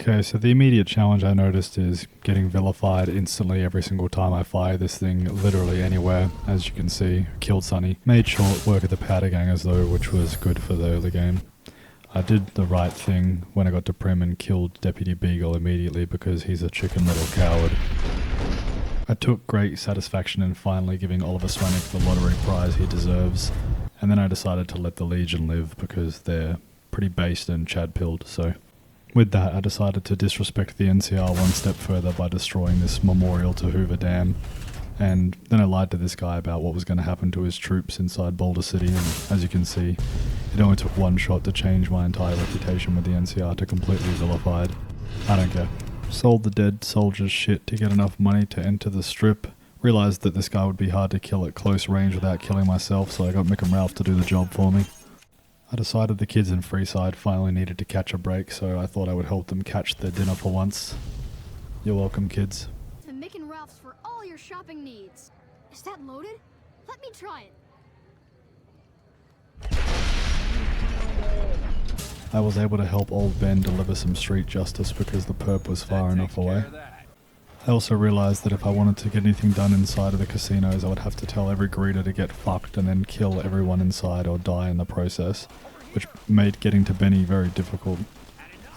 Okay, so the immediate challenge I noticed is getting vilified instantly every single time I fire this thing literally anywhere. As you can see, killed Sonny. Made short work of the powder gangers though, which was good for the early game. I did the right thing when I got to Prim and killed Deputy Beagle immediately because he's a chicken little coward. I took great satisfaction in finally giving Oliver Swanwick the lottery prize he deserves, and then I decided to let the Legion live because they're pretty based and Chad-pilled, so... With that, I decided to disrespect the NCR one step further by destroying this memorial to Hoover Dam, and then I lied to this guy about what was going to happen to his troops inside Boulder City, and as you can see, it only took one shot to change my entire reputation with the NCR to completely vilified. I don't care. Sold the dead soldier's shit to get enough money to enter the strip. Realised that this guy would be hard to kill at close range without killing myself, so I got Mick and Ralph to do the job for me. I decided the kids in Freeside finally needed to catch a break, so I thought I would help them catch their dinner for once. You're welcome, kids. To Mick and Ralph's for all your shopping needs. Is that loaded? Let me try it. I was able to help old Ben deliver some street justice because the perp was far enough away. I also realised that if I wanted to get anything done inside of the casinos, I would have to tell every greeter to get fucked and then kill everyone inside or die in the process, which made getting to Benny very difficult.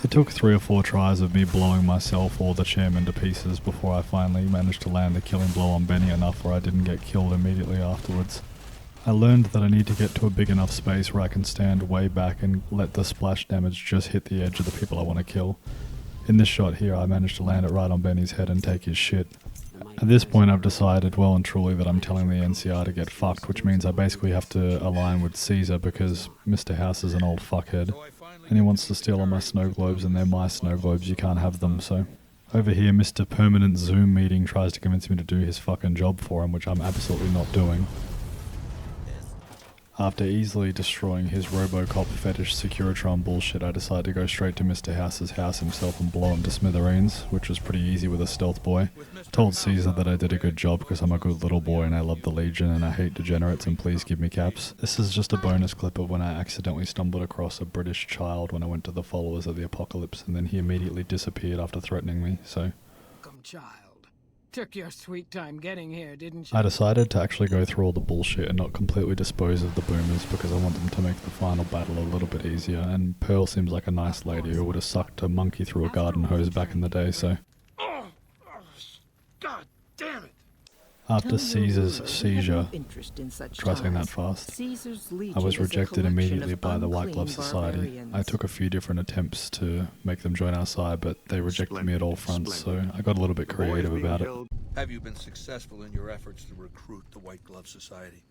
It took 3 or 4 tries of me blowing myself or the chairman to pieces before I finally managed to land the killing blow on Benny enough where I didn't get killed immediately afterwards. I learned that I need to get to a big enough space where I can stand way back and let the splash damage just hit the edge of the people I want to kill. In this shot here, I managed to land it right on Benny's head and take his shit. At this point, I've decided well and truly that I'm telling the NCR to get fucked, which means I basically have to align with Caesar because Mr. House is an old fuckhead, and he wants to steal all my snow globes, and they're my snow globes, you can't have them, so... Over here, Mr. Permanent Zoom Meeting tries to convince me to do his fucking job for him, which I'm absolutely not doing. After easily destroying his Robocop fetish Securitron bullshit, I decided to go straight to Mr. House's house himself and blow him to smithereens, which was pretty easy with a stealth boy. Told Caesar that I did a good job because I'm a good little boy and I love the Legion and I hate degenerates and please give me caps. This is just a bonus clip of when I accidentally stumbled across a British child when I went to the Followers of the Apocalypse, and then he immediately disappeared after threatening me, so... Welcome, child. Took your sweet time getting here, didn't you? I decided to actually go through all the bullshit and not completely dispose of the boomers because I want them to make the final battle a little bit easier, and Pearl seems like a nice lady who would have sucked a monkey through a garden hose back in the day, so... God damn it! After Caesar's seizure, try saying that fast, I was rejected immediately by the White Glove Society. I took a few different attempts to make them join our side, but they rejected me at all fronts, so I got a little bit creative about it. Have you been successful in your efforts to recruit the White Glove Society?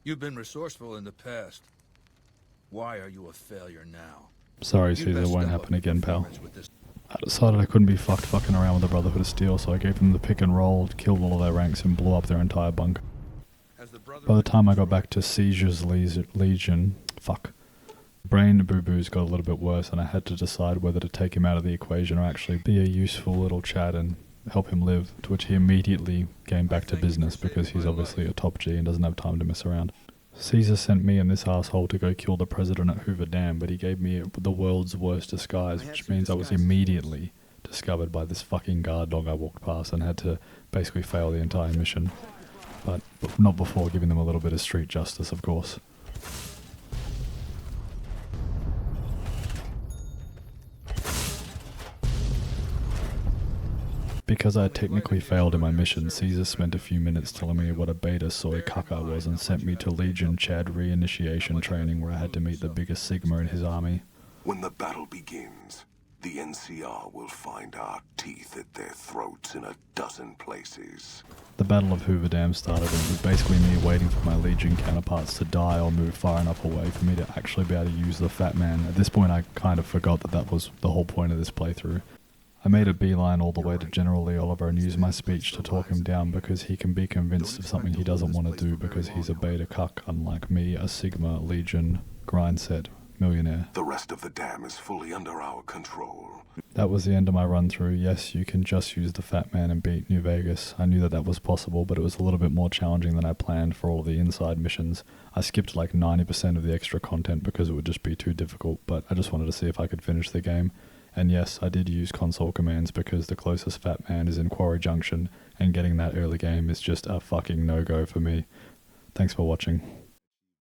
You've been resourceful in the past. Why are you a failure now? Sorry, Caesar, it won't happen again, pal. I decided I couldn't be fucking around with the Brotherhood of Steel, so I gave them the pick and roll, killed all of their ranks, and blew up their entire bunker. By the time I got back to Seizure's Legion, brain boo-boos got a little bit worse, and I had to decide whether to take him out of the equation or actually be a useful little Chad and help him live, to which he immediately came back to business because he's obviously a top G and doesn't have time to mess around. Caesar sent me and this asshole to go kill the president at Hoover Dam, but he gave me the world's worst disguise, which means I was immediately discovered by this fucking guard dog I walked past and had to basically fail the entire mission. But not before giving them a little bit of street justice, of course. Because I technically failed in my mission, Caesar spent a few minutes telling me what a beta soy cuck I was and sent me to Legion Chad reinitiation training where I had to meet the biggest Sigma in his army. When the battle begins, the NCR will find our teeth at their throats in a dozen places. The Battle of Hoover Dam started and it was basically me waiting for my Legion counterparts to die or move far enough away for me to actually be able to use the Fat Man. At this point I kind of forgot that that was the whole point of this playthrough. I made a beeline all the way to General Lee Oliver and used my speech to talk him down because he can be convinced of something he doesn't want to do because he's a beta cuck, unlike me, a Sigma, Legion, grind set, millionaire. The rest of the dam is fully under our control. That was the end of my run through. Yes, you can just use the Fat Man and beat New Vegas. I knew that that was possible, but it was a little bit more challenging than I planned for all the inside missions. I skipped like 90% of the extra content because it would just be too difficult, but I just wanted to see if I could finish the game. And yes, I did use console commands because the closest Fat Man is in Quarry Junction, and getting that early game is just a fucking no-go for me. Thanks for watching.